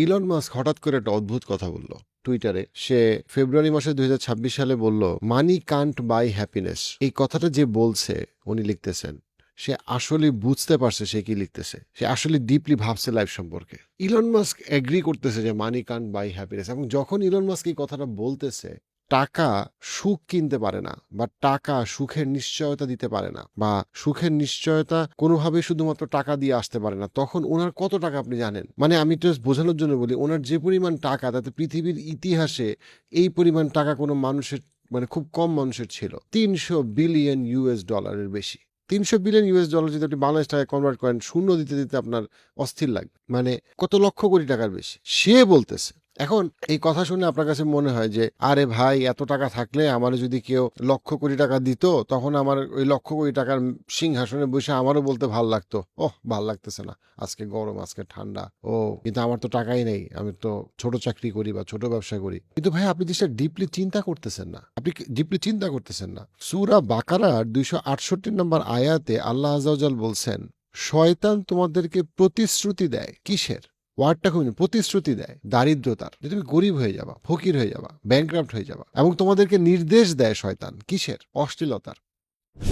Elon Musk হঠাৎ করে একটা অদ্ভুত কথা বলল টুইটারে। সে ফেব্রুয়ারি মাসে 2026 সালে বলল, মানি কান্ট বাই হ্যাপিনেস। এই কথাটা যে বলছে, উনি লিখতেছেন, সে আসলে বুঝতে পারছে সে কি লিখতেছে। সে আসলে ডিপলি ভাবছে লাইফ সম্পর্কে। ইলন মাস্ক এগ্রি করতেছে যে মানি কান্ট বাই হ্যাপিনেস, এবং যখন ইলন মাস্ক এই কথাটা বলতেছে, টাকা সুখ কিনতে পারে না, বা টাকা সুখের নিশ্চয়তা দিতে পারে না, বা সুখের নিশ্চয়তা কোনোভাবে শুধুমাত্র টাকা দিয়ে আসতে পারে না, তখন ওনার কত টাকা আপনি জানেন? মানে আমি জাস্ট বোঝানোর জন্য বলি, ওনার যে পরিমাণ টাকা, তাতে পৃথিবীর ইতিহাসে এই পরিমাণ টাকা কোনো মানুষের, মানে খুব কম মানুষের ছিল। 300 বিলিয়ন US ডলারের বেশি। 300 বিলিয়ন US ডলার যদি আপনি বাংলাদেশ টাকায় কনভার্ট করেন, শূন্য দিতে দিতে আপনার অস্থির লাগবে। মানে কত লক্ষ কোটি টাকার বেশি সে বলতেছে। এখন এই কথা শুনে আপনার কাছে মনে হয় যে, আরে ভাই, এত টাকা থাকলে আমার যদি কেউ লক্ষ কোটি টাকা দিত, তখন আমার ওই লক্ষ কোটি টাকার সিংহাসনে বসে আমারও বলতে ভাল লাগতো, ওহ ভাল লাগতেছে না, আজকে গরম, আজকে ঠান্ডা। ও কিন্তু আমার তো টাকাই নেই, আমি তো ছোট চাকরি করি বা ছোট ব্যবসা করি। কিন্তু ভাই, আপনি জিনিসটা ডিপলি চিন্তা করতেছেন না। আপনি ডিপলি চিন্তা করতেছেন না। সূরা বাকারার 268 নম্বর আয়াতে আল্লাহ আযজা ওয়া জাল বলছেন, শয়তান তোমাদেরকে প্রতিশ্রুতি দেয়। কিসের? ওয়ার্ডটা খুব, প্রতিশ্রুতি দেয় দারিদ্রতার, যে তুমি গরিব হয়ে যাবা, ফকির হয়ে যাবা, ব্যাংক্রাফট হয়ে যাবা। এবং তোমাদেরকে নির্দেশ দেয় শয়তান কিসের? অশ্লীলতার।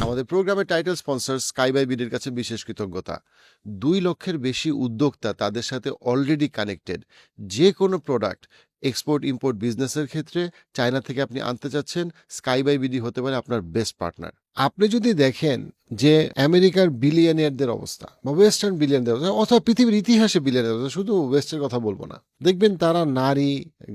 আমাদের প্রোগ্রামের টাইটেল স্পন্সর স্কাই বাই বিডির কাছে বিশেষ কৃতজ্ঞতা। 2 লক্ষের বেশি উদ্যোক্তা তাদের সাথে অলরেডি কানেক্টেড। যে কোনো প্রোডাক্ট এক্সপোর্ট ইম্পোর্ট বিজনেসের ক্ষেত্রে চায়না থেকে আপনি আনতে চাচ্ছেন, স্কাই বাই বিডি হতে পারে আপনার বেস্ট পার্টনার। আপনি যদি দেখেন যে আমেরিকার বিলিয়নিয়ারদের অবস্থা, বা ওয়েস্টার্ন বিলিয়নিয়ারদের অবস্থা, অথবা পৃথিবীর ইতিহাসে বিলিয়নিয়ার অবস্থা, শুধু ওয়েস্টের কথা বলবো না, দেখবেন তারা নারী,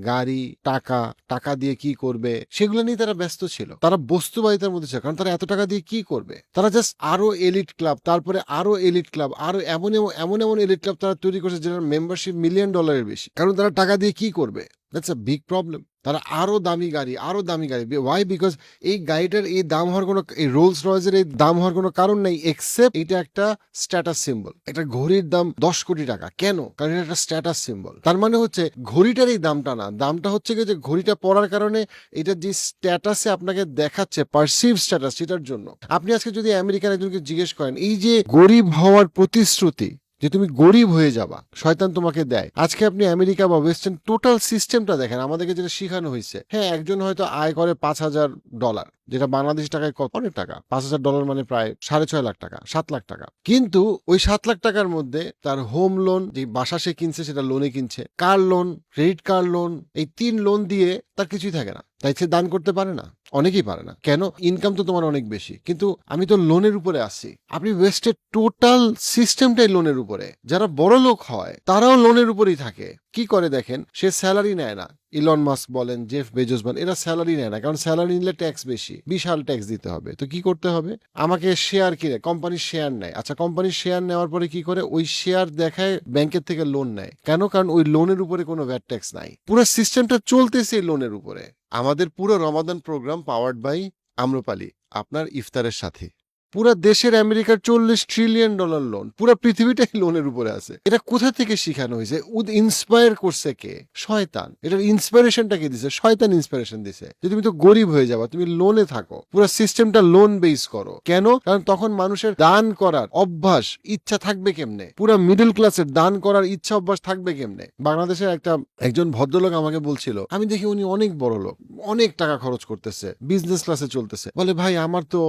গাড়ি, টাকা, টাকা দিয়ে কি করবে সেগুলো নিয়ে তারা ব্যস্ত ছিল। তারা বস্তুবাদিতার মধ্যে ছিল, কারণ তারা এত টাকা দিয়ে কি করবে? তারা জাস্ট আরো এলিট ক্লাব, তারপরে আরো এলিট ক্লাব, আরো এমন এমন এমন এলিট ক্লাব তারা তৈরি করছে যেটার মেম্বারশিপ $1,000,000-এর বেশি। কারণ তারা টাকা দিয়ে কি করবে? That's a big problem. তারা আরো দামি গাড়ি, আরো দামি গাড়ি। ওয়াই? বিকজ এই গাড়িটার এই দাম হওয়ার কোনো, এই রোলস রয়েসের এই দাম হওয়ার কোনো কারণ নেই, এক্সেপ্ট এটা একটা স্ট্যাটাস সিম্বল। একটা ঘড়ির দাম 10 কোটি টাকা কেন? কারণ এটা একটা স্ট্যাটাস সিম্বল। তার মানে হচ্ছে ঘড়িটার এই দামটা না, দামটা হচ্ছে কি যে ঘড়িটা পরার কারণে এটা যে স্ট্যাটাসে আপনাকে দেখাচ্ছে, পারসিভ স্ট্যাটাস, সেটার জন্য। আপনি আজকে যদি আমেরিকান একজনকে জিজ্ঞেস করেন, এই যে গরিব হওয়ার প্রতিশ্রুতি, যে তুমি গরিব হয়ে যাবা, শয়তান তোমাকে দেয়। আজকে আপনি আমেরিকা বা ওয়েস্টার্ন টোটাল সিস্টেমটা দেখেন, আমাদেরকে যেটা শেখানো হয়েছে, হ্যাঁ, একজন হয়তো আয় করে $5,000, যেটা বাংলাদেশি টাকায় কত? অনেক টাকা। $5,000 মানে প্রায় 6.5 লাখ টাকা, 7 লাখ টাকা। কিন্তু ওই 7 লাখ টাকার মধ্যে তার হোম লোন, যে বাসা সে কিনছে সেটা লোনে কিনছে, car loan, credit card loan, এই 3 লোন দিয়ে তার কিছুই থাকে না। তাই সে দান করতে পারে না। অনেকেই পারে না। কেন? ইনকাম তো তোমার অনেক বেশি, কিন্তু আমি তো লোনের উপরে আসি। আপনি ওয়েস্টের টোটাল সিস্টেমটাই লোনের উপরে। যারা বড় লোক হয় তারাও লোনের উপরেই থাকে। কি করে দেখেন, সে স্যালারি নেয় না। ইলন মাস্ক বলেন, জেফ বেজোস বলেন, এরা স্যালারি নেয় না, কারণ স্যালারি নিলে ট্যাক্স বেশি, বিশাল ট্যাক্স দিতে হবে। তো কি করতে হবে? আমাকে শেয়ার কিনে, কোম্পানির শেয়ার নেয়। আচ্ছা, কোম্পানির শেয়ার নেওয়ার পরে কি করে? ওই শেয়ার দেখায় ব্যাংকের থেকে লোন নেয়। কেন? কারণ ওই লোনের উপরে কোনো ভ্যাট ট্যাক্স নাই। পুরো সিস্টেমটা চলতেছে এই লোনের উপরে। আমাদের পুরো রমাদান প্রোগ্রাম পাওয়ার্ড বাই আম্রপালি, আপনার ইফতারের সাথে। পুরা দেশের আমেরিকার $40 ট্রিলিয়ন লোন, পুরা পৃথিবীটাই লোনের উপরে আছে। এটা কোথা থেকে শিখানো হয়েছে? ইন্সপায়ার করছে কে? শয়তান। এটার ইন্সপিরেশনটা কে দিছে? শয়তান ইন্সপিরেশন দিছে যে তুমি তো গরিব হয়ে যাবা, তুমি লোনে থাকো। পুরো সিস্টেমটা লোন বেস করো। কেন? কারণ তখন মানুষের দান করার অভ্যাস, ইচ্ছা থাকবে কেমনে? পুরো মিডল ক্লাসের দান করার ইচ্ছা অভ্যাস থাকবে কেমনে? বাংলাদেশের একজন ভদ্রলোক আমাকে বলছিল, আমি দেখি উনি অনেক বড় লোক, অনেক টাকা খরচ করতেছে, বিজনেস ক্লাসে চলতেছে। বলে, ভাই আমার তো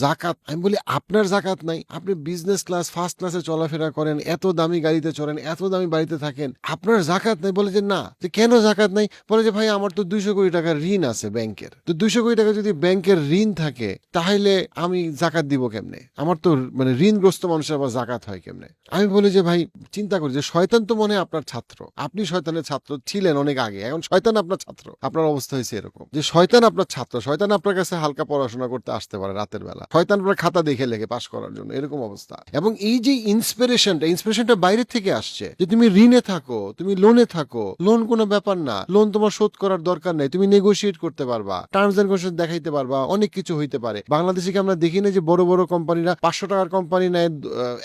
জাকাত। আমি বলি, আপনার জাকাত নাই? আপনি বিজনেস ক্লাস, ফার্স্ট ক্লাসে চলাফেরা করেন, এত দামি গাড়িতে চড়েন, এত দামি বাড়িতে থাকেন, আপনার জাকাত নাই? বলে যে না। যে কেন জাকাত নাই? বলে যে ভাই, আমার তো 200 কোটি টাকার ঋণ আছে ব্যাংকের। তো 200 কোটি টাকা যদি ব্যাংকের ঋণ থাকে, তাহলে আমি জাকাত দিব কেমনে? আমার তো, মানে ঋণগ্রস্ত মানুষের আবার জাকাত হয় কেমনে? আমি বলি যে ভাই, চিন্তা করি যে শয়তান তো মনে হয় আপনার ছাত্র, আপনি শয়তানের ছাত্র ছিলেন অনেক আগে, এখন শয়তান আপনার ছাত্র। আপনার অবস্থা হয়েছে এরকম যে শয়তান আপনার ছাত্র, শয়তান আপনার কাছে হালকা পড়াশোনা করতে আসতে পারে রাতের বেলা, শয়তান আপনার খাতা দেখে লেগে পাশ করার জন্য, এরকম অবস্থা। এবং এই যে ইন্সপিরেশনটা বাইরে থেকে আসছে, যে তুমি ঋণে থাকো, তুমি লোনে থাকো, লোন কোনো ব্যাপার না, লোন তোমার শোধ করার দরকার নেই, তুমি নেগোশিয়েট করতে পারবা, টার্মস এন্ড কন্ডিশন দেখাইতে পারবা, অনেক কিছু হইতে পারে। বাংলাদেশে কি আমরা দেখি না যে বড় বড় কোম্পানিরা 500 টাকার কোম্পানি নেয়,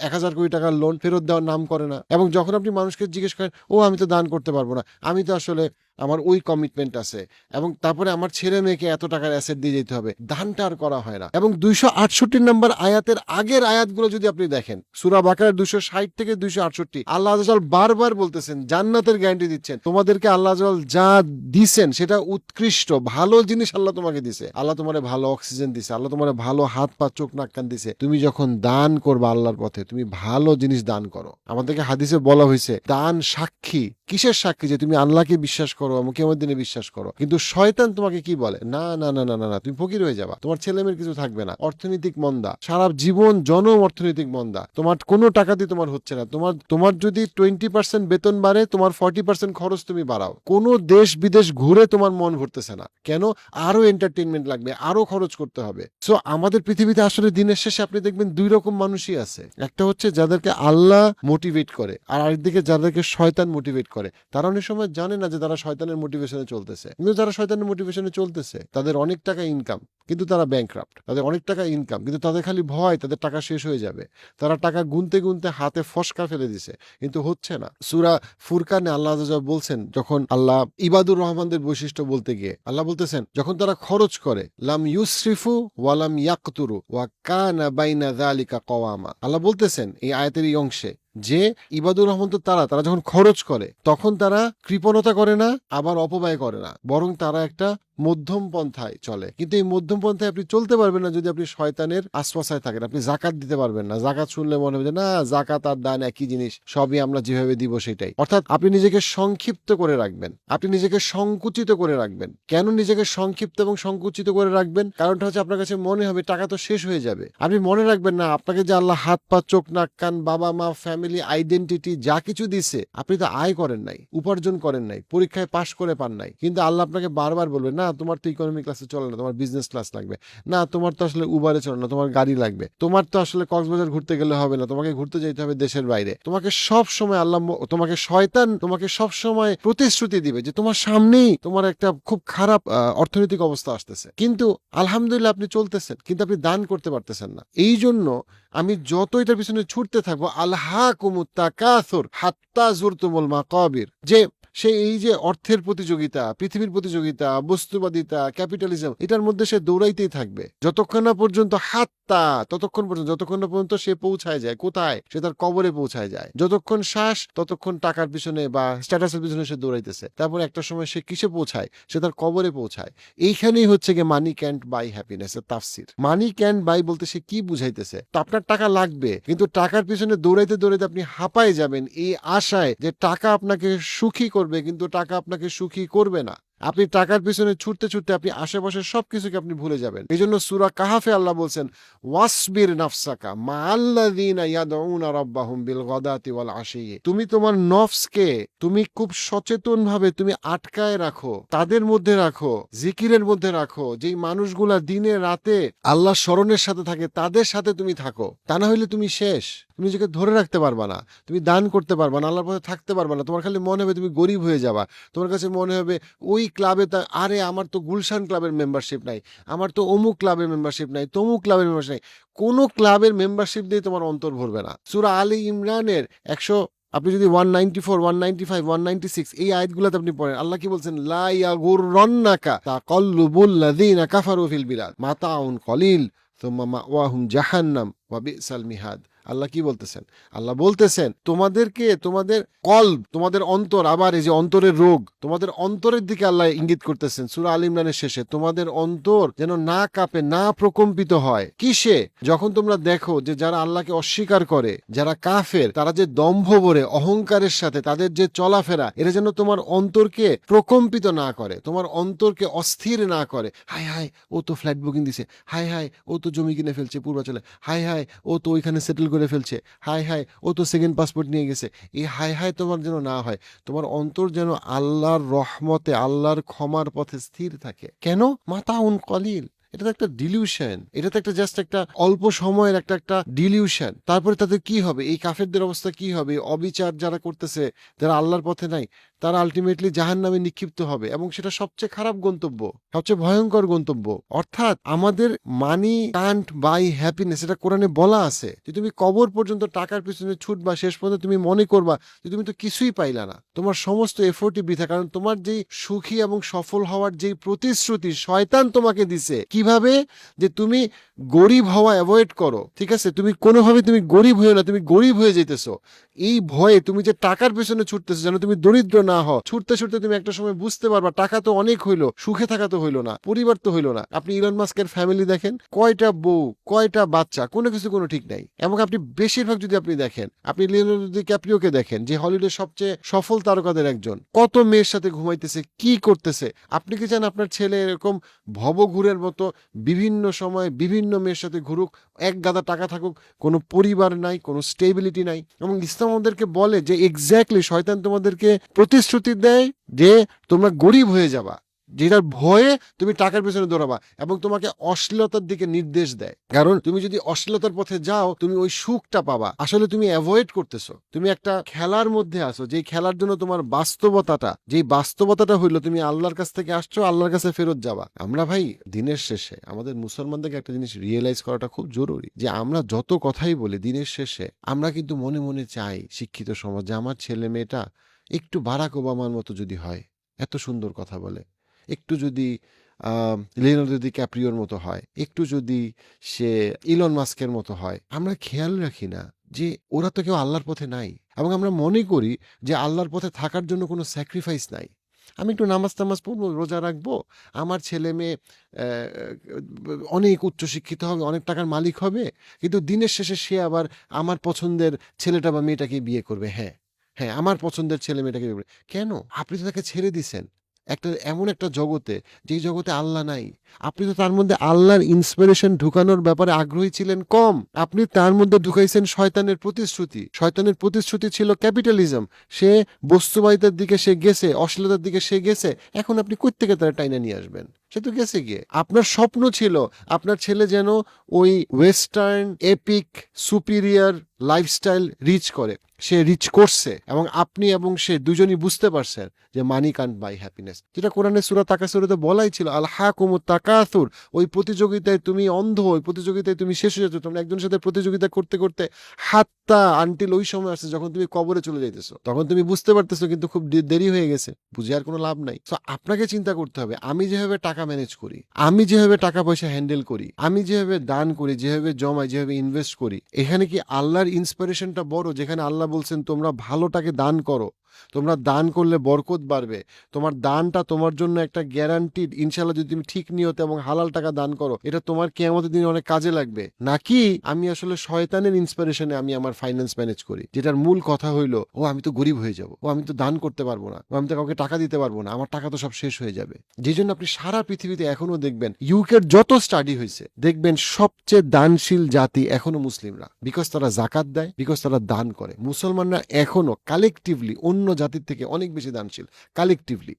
1,000 কোটি টাকার লোন ফেরত দেওয়ার নাম করে না। এবং যখন আপনি মানুষকে জিজ্ঞেস করেন, ও আমি তো দান করতে পারবো না, আমি তো আসলে আমার ওই কমিটমেন্ট আছে, এবং তারপরে আমার ছেলে মেয়েকে এত টাকার অ্যাসেট দিয়ে যেতে হবে, দানটা আর করা হয় না। এবং 268 নম্বর আয়াতের আগের আয়াতগুলো যদি আপনি দেখেন, সূরা বাকারার 260 থেকে 268, আল্লাহ আযza ওয়াজাল বারবার বলতেছেন, জান্নাতের গ্যারান্টি দিচ্ছেন, তোমাদেরকে আল্লাহ আযza ওয়াজাল যা দিছেন সেটা উৎকৃষ্ট ভালো জিনিস আল্লাহ তোমাকে দিছে। আল্লাহ তোমারে ভালো অক্সিজেন দিছে, আল্লাহ তোমারে ভালো হাত পা চোখ নাক কান দিছে। তুমি যখন দান করবা আল্লাহর পথে, তুমি ভালো জিনিস দান করো। আমাদেরকে হাদিসে বলা হয়েছে দান সাক্ষী। কিসের সাক্ষী? যে তুমি আল্লাহকে বিশ্বাস করো, কিয়ামত দিনে বিশ্বাস করো। কিন্তু শয়তান তোমাকে কি বলে? না না না না না না, তুমি ফকির হয়ে যাবা, তোমার ছেলে মেয়ের কিছু থাকবে না, অর্থনৈতিক মন্দা, সারা জীবন জনম অর্থনৈতিক মন্দা, তোমার কোনো টাকা দিয়ে তোমার হচ্ছে না। তোমার যদি 20% বেতন বাড়ে, তোমার 40% খরচ তুমি বাড়াও। কোনো দেশ বিদেশ ঘুরে তোমার মন ভরতেছে না, কেন? আরো এন্টারটেইনমেন্ট লাগবে, আরো খরচ করতে হবে। সো আমাদের পৃথিবীতে আসলে দিনের শেষে আপনি দেখবেন দুই রকম মানুষই আছে। একটা হচ্ছে যাদেরকে আল্লাহ মোটিভেট করে, আর আরেকদিকে যাদেরকে শয়তান মোটিভেট করে। তারা অনেক সময় জানে না যে তারা শয়তানের মোটিভেশনে চলতেছে, কিন্তু যারা শয়তানের মোটিভেশনে চলতেছে তাদের অনেক টাকা ইনকাম, কিন্তু তারা ব্যাংকরাপ্ট। তাদের অনেক টাকা ইনকাম, কিন্তু তাদের খালি ভয় তাদের টাকা শেষ হয়ে যাবে। তারা টাকা গুনতে গুনতে হাতে ফসকা ফেলে দিছে, কিন্তু হচ্ছে না। সূরা ফুরকানে আল্লাহ আযza ওয়াজাল বলছেন, যখন আল্লাহ ইবাদুর রহমানদের বৈশিষ্ট্য বলতে গিয়ে আল্লাহ বলতেছেন, যখন তারা খরচ করে, লাম ইউসরিফু ওয়া লাম ইয়াকতুরু ওয়া কানা বাইনা যালিকা কওয়ামা। আল্লাহ বলতেছেন এই আয়াতের এই অংশে যে ইবাদুর রহমান তো তারা যখন খরচ করে তখন তারা কৃপণতা করে না, আবার অপব্যয় করে না, বরং তারা একটা মধ্যম পন্থায় চলে। কিন্তু এই মধ্যম পন্থায় আপনি চলতে পারবেন না যদি আপনি শয়তানের আশ্বাসায় থাকেন। আপনি জাকাত দিতে পারবেন না, জাকাত শুনলে মনে হবে যে না, জাকাত আর দান একই জিনিস, সবই আমরা যেভাবে দিব সেটাই। অর্থাৎ আপনি নিজেকে সংক্ষিপ্ত করে রাখবেন, আপনি নিজেকে সংকুচিত করে রাখবেন। কেন নিজেকে সংক্ষিপ্ত এবং সংকুচিত করে রাখবেন? কারণটা হচ্ছে আপনার কাছে মনে হবে টাকা তো শেষ হয়ে যাবে। আপনি মনে রাখবেন না, আপনাকে যে আল্লাহ হাত পা চোখ নাক কান বাবা মা ফ্যামিলি আইডেন্টিটি যা কিছু দিছে, আপনি তো আয় করেন নাই, উপার্জন করেন নাই, পরীক্ষায় পাশ করে পান নাই, কিন্তু আল্লাহ আপনাকে বারবার বলবে না তোমার তো ইকোনমি ক্লাসে চলে না, তোমার বিজনেস ক্লাস লাগবে, না তোমার তো আসলে উবারে চলে না, তোমার গাড়ি লাগবে, তোমার তো আসলে কক্সবাজার ঘুরতে গেলে হবে না, তোমাকে ঘুরতে যেতে হবে দেশের বাইরে। তোমাকে সব সময় আল্লাহ, তোমাকে শয়তান তোমাকে সব সময় প্রতিশ্রুতি দিবে যে তোমার সামনেই তোমার একটা খুব খারাপ অর্থনৈতিক অবস্থা আসতেছে, কিন্তু আলহামদুলিল্লাহ আপনি চলতেছেন, কিন্তু আপনি দান করতে পারতেছেন না। এই জন্য আমি যত এটার পিছনে ছুটতে থাকবো, আলহাকুমুত তাকাসুর হাত্তা জুরতুমুল মাকাবির, যে সে এই যে অর্থের প্রতিযোগিতা, পৃথিবীর প্রতিযোগিতা, বস্তুবাদিতা, ক্যাপিটালিজম, এটার মধ্যে সে দৌড়াইতেই থাকবে যতক্ষণ না পর্যন্ত ততক্ষণ না পর্যন্ত সে পৌঁছায় যায় কোথায়? সে তার কবরে পৌঁছায় যায়। যতক্ষণ শ্বাস ততক্ষণ টাকার পিছনে বা স্ট্যাটাসের পিছনে সে দৌড়াইতেছে। তারপর একটা সময় সে কিসে পৌঁছায়? সে তার কবরে পৌঁছায়। এইখানেই হচ্ছে গিয়ে মানি ক্যান্ট বাই হ্যাপিনেস এর তাফসির। মানি ক্যান্ট বাই বলতে সে কি বুঝাইতেছে? তো আপনার টাকা লাগবে, কিন্তু টাকার পিছনে দৌড়াইতে দৌড়াইতে আপনি হাঁপায় যাবেন এই আশায় যে টাকা আপনাকে সুখী করবে, কিন্তু টাকা আপনাকে সুখী করবে না। আপনি টাকার পিছনে ছুটতে ছুটতে আপনি আশেপাশের সবকিছুকে আপনি ভুলে যাবেন। এই জন্য সূরা কাহাফে আল্লাহ বলছেন, ওয়াসবির নাফসাকা মাআল্লাযীনা ইয়াদউনা রাব্বাহুম বিল গাদাতি ওয়াল আশী। তুমি তোমার নফসকে তুমি খুব সচেতন ভাবে তুমি আটকায় রাখো, তাদের মধ্যে রাখো, জিকিরের মধ্যে রাখো, যেই মানুষগুলা দিনে রাতে আল্লাহ স্মরণের সাথে থাকে, তাদের সাথে তুমি থাকো। তা না হইলে তুমি শেষ, তুমি নিজেকে ধরে রাখতে পারবা না, তুমি দান করতে পারবা না, আল্লাহর পথে থাকতে পারবা না। তোমার খালি মনে হবে তুমি গরিব হয়ে যাবা। তোমার কাছে মনে হবে ওই ক্লাবে আরে আমার তো গুলশান ক্লাবের মেম্বারশিপ নাই, আমার তো অমুক ক্লাবের মেম্বারশিপ নাই, তমুক ক্লাবের মেম্বারশিপ নাই। কোনো ক্লাবের মেম্বারশিপ দিয়ে তোমার অন্তর ভরবে না। সূরা আলী ইমরানের 100, আপনি যদি 194, 195, 196 এই আয়াতগুলোতে আপনি পড়েন, আল্লাহ কি বলছেন? লা ইয়াগুররান্নাকা তাকাল্লুবুল লাযীনা কাফারু ফিল বিলাদ মাতাউন কলিল সুম্মা মাওয়াহুম জাহান্নাম ওয়া বিসাল মিহাদ। আল্লাহ কি বলতেছেন? আল্লাহ বলতেছেন তোমাদেরকে, তোমাদের কলব, তোমাদের অন্তর, আবার এই যে অন্তরের রোগ, তোমাদের অন্তরের দিকে আল্লাহ ইঙ্গিত করতেছেন সূরা আল ইমরানের শেষে। তোমাদের অন্তর যেন না কাঁপে, না প্রকম্পিত হয়। কিসে? যখন তোমরা দেখো যে যারা আল্লাহকে অস্বীকার করে, যারা কাফের, তারা যে দম্ভ ভরে অহংকারের সাথে তাদের যে চলাফেরা, এটা যেন তোমার অন্তরকে প্রকম্পিত না করে, তোমার অন্তরকে অস্থির না করে। হাই হাই, ও তো ফ্ল্যাট বুকিং দিছে, হাই হাই, ও তো জমি কিনে ফেলছে পূর্বাচলে, হাই হাই, ও তো ওইখানে সেটেল করে ফেলছে, হাই হাই, ও তো সেকেন্ড পাসপোর্ট নিয়ে গেছে। এই হাই হাই তোমার যেন না হয়। তোমার অন্তর যেন আল্লাহর রহমতে, আল্লাহর ক্ষমার পথে স্থির থাকে। কেন? মাতাউন কলিল, এটা তো একটা ডিলিউশন, এটা তো একটা জাস্ট একটা অল্প সময়ের একটা ডিলিউশন। তারপরে তাদের কি হবে, এই কাফেরদের অবস্থা কি হবে, অবিচার যারা করতেছে, যারা আল্লাহর পথে নাই, তারা আলটিমেটলি জাহান্নামে নিক্ষিপ্ত হবে, এবং সেটা সবচেয়ে খারাপ গন্তব্য, সবচেয়ে ভয়ঙ্কর গন্তব্য। অর্থাৎ আমাদের মানি কান্ট বাই হ্যাপিনেস, এটা কোরআনে বলা আছে যে তুমি কবর পর্যন্ত টাকার পিছনে ছুটবা, শেষ পর্যন্ত তুমি মনে করবা যে তুমি তো কিছুই পাইলা না, তোমার সমস্ত এফোর্টই বৃথা। কারণ তোমার যেই সুখী এবং সফল হওয়ার যেই প্রতিশ্রুতি শয়তান তোমাকে দিছে, কিভাবে যে তুমি গরিব হওয়া অ্যাভয়েড করো, ঠিক আছে, তুমি কোনোভাবে তুমি গরিব হয়েও না, তুমি গরিব হয়ে যেতেছো, এই ভয়ে তুমি যে টাকার পেছনে ছুটতেছো যেন তুমি দরিদ্র না হও। ছুটতে ছুটতে তুমি একটা সময় বুঝতে পারবা টাকা তো অনেক হইলো, সুখে থাকা তো হইলো না, পরিবার তো হইলো না। আপনি ইলন মাস্কের ফ্যামিলি দেখেন, কয়টা বউ, কয়টা বাচ্চা, কোনো কিছু কোনো ঠিক নাই। এবং আপনি বেশিরভাগ যদি আপনি দেখেন, আপনি লিওনার্দো ডিক্যাপ্রিওকে দেখেন, যে হলিউডের সবচেয়ে সফল তারকাদের একজন, কত মেয়ের সাথে ঘুমাইতেছে, কি করতেছে। আপনি কি চান আপনার ছেলে এরকম ভবঘুরের মতো বিভিন্ন সময় বিভিন্ন মেয়ের সাথে ঘুরুক, এক গাদা টাকা থাকুক, কোনো পরিবার নাই, কোনো স্টেবিলিটি নাই? এবং ইসলাম আমাদেরকে বলে যে এক্স্যাক্টলি শয়তান তোমাদেরকে প্রতিশ্রুতি দেয় যে তোমরা গরিব হয়ে যাবা, যেটার ভয়ে তুমি টাকার পেছনে দৌড়াবা, এবং তোমাকে অশ্লীলতার দিকে নির্দেশ দেয়। কারণ তুমি যদি অশ্লীলতার পথে যাও, তুমি ওই সুখটা পাবা, আসলে তুমি অ্যাভয়েড করতেছো। তুমি একটা খেলার মধ্যে আসো, যেই খেলার জন্য তোমার বাস্তবতাটা হইলো তুমি আল্লাহর কাছ থেকে আসছো, আল্লাহর কাছে ফেরত যাবা। আমরা ভাই দিনের শেষে আমাদের মুসলমানদেরকে একটা জিনিস রিয়েলাইজ করাটা খুব জরুরি, যে আমরা যত কথাই বলি, দিনের শেষে আমরা কিন্তু মনে মনে চাই শিক্ষিত সমাজ যে আমার ছেলে মেয়েটা একটু বারাক ওবামার মতো যদি হয়, এত সুন্দর কথা বলে, একটু যদি লিওনার্দো ডিক্যাপ্রিওর মতো হয়, একটু যদি সে ইলন মাস্কের মতো হয়। আমরা খেয়াল রাখি না যে ওরা তো কেউ আল্লাহর পথে নাই, এবং আমরা মনে করি যে আল্লাহর পথে থাকার জন্য কোনো স্যাক্রিফাইস নাই। আমি একটু নামাজ টামাজ পড়বো, রোজা রাখবো, আমার ছেলে মেয়ে অনেক উচ্চশিক্ষিত হবে, অনেক টাকার মালিক হবে, কিন্তু দিনের শেষে সে আবার আমার পছন্দের ছেলেটা বা মেয়েটাকে বিয়ে করবে। হ্যাঁ হ্যাঁ, আমার পছন্দের ছেলে মেয়েটাকে বিয়ে করবে। কেন? আপনি তো তাকে ছেড়ে দিছেন এমন একটা জগতে, যেই জগতে আল্লাহ নাই। আপনি তো তার মধ্যে আল্লাহর ইন্সপিরেশন ঢুকানোর ব্যাপারে আগ্রহী ছিলেন কম, আপনি তার মধ্যে ঢুকাইছেন শয়তানের প্রতিশ্রুতি। শয়তানের প্রতিশ্রুতি ছিল ক্যাপিটালিজম, সে বস্তুবাদিতার দিকে সে গেছে, অশ্লীলতার দিকে সে গেছে। এখন আপনি কই থেকে তারা টাইনা নিয়ে আসবেন? সে তো গেছে গিয়ে। আপনার স্বপ্ন ছিল আপনার ছেলে যেন ওই western epic superior lifestyle reach করে, সে রিচ করছে, এবং আপনি এবং সে দুজনই বুঝতে পারছেন যে মানি কান্ট বাই হ্যাপিনেস, যেটা কোরআনে সূরা তাকাসুরে বলাই ছিল, আল হাকুমুত তাকাসুর, ওই প্রতিযোগিতায় তুমি অন্ধ, ওই প্রতিযোগিতায় তুমি শেষ হয়ে যাচ্ছ, তোমরা একজনের সাথে প্রতিযোগিতা করতে করতে হাত্তা আনটিল ওই সময় আসছে যখন তুমি কবরে চলে যাইতেছো, তখন তুমি বুঝতে পারতেছো কিন্তু খুব দেরি হয়ে গেছে, বুঝে আর কোনো লাভ নাই। তো আপনাকে চিন্তা করতে হবে, আমি যেভাবে টাকা ম্যানেজ করি, আমি যেভাবে টাকা পয়সা হ্যান্ডেল করি, আমি যেভাবে দান করি, যেভাবে জমাই, যেভাবে ইনভেস্ট করি, এখানে কি আল্লাহর ইন্সপিরেশনটা বড়? যেখানে আল্লাহ বলছেন তোমরা ভালোটাকে দান করো, তোমরা দান করলে বরকত বাড়বে, তোমার দানটা তোমার জন্য একটা গ্যারান্টিড, ইনশাআল্লাহ যদি তুমি ঠিক নিয়তে এবং হালাল টাকা দান করো, এটা তোমার কিয়ামতের দিনে অনেক কাজে লাগবে। নাকি আমি আসলে শয়তানের ইন্সপিরেশনে আমি আমার ফাইন্যান্স ম্যানেজ করি, যেটার মূল কথা হইলো ও আমি তো গরিব হয়ে যাব, ও আমি তো দান করতে পারবো না, ও আমি তো কাউকে টাকা দিতে পারবো না, আমার টাকা তো সব শেষ হয়ে যাবে। যে জন্য আপনি সারা পৃথিবীতে এখনো দেখবেন, ইউকের যত স্টাডি হয়েছে দেখবেন সবচেয়ে দানশীল জাতি এখনো মুসলিমরা, বিকজ তারা জাকাত দেয়, বিকজ তারা দান করে। মুসলমানরা এখনো কালেকটিভলি অন্য জাতির থেকে অনেক বেশি দানশীল, কালেকটিভলি।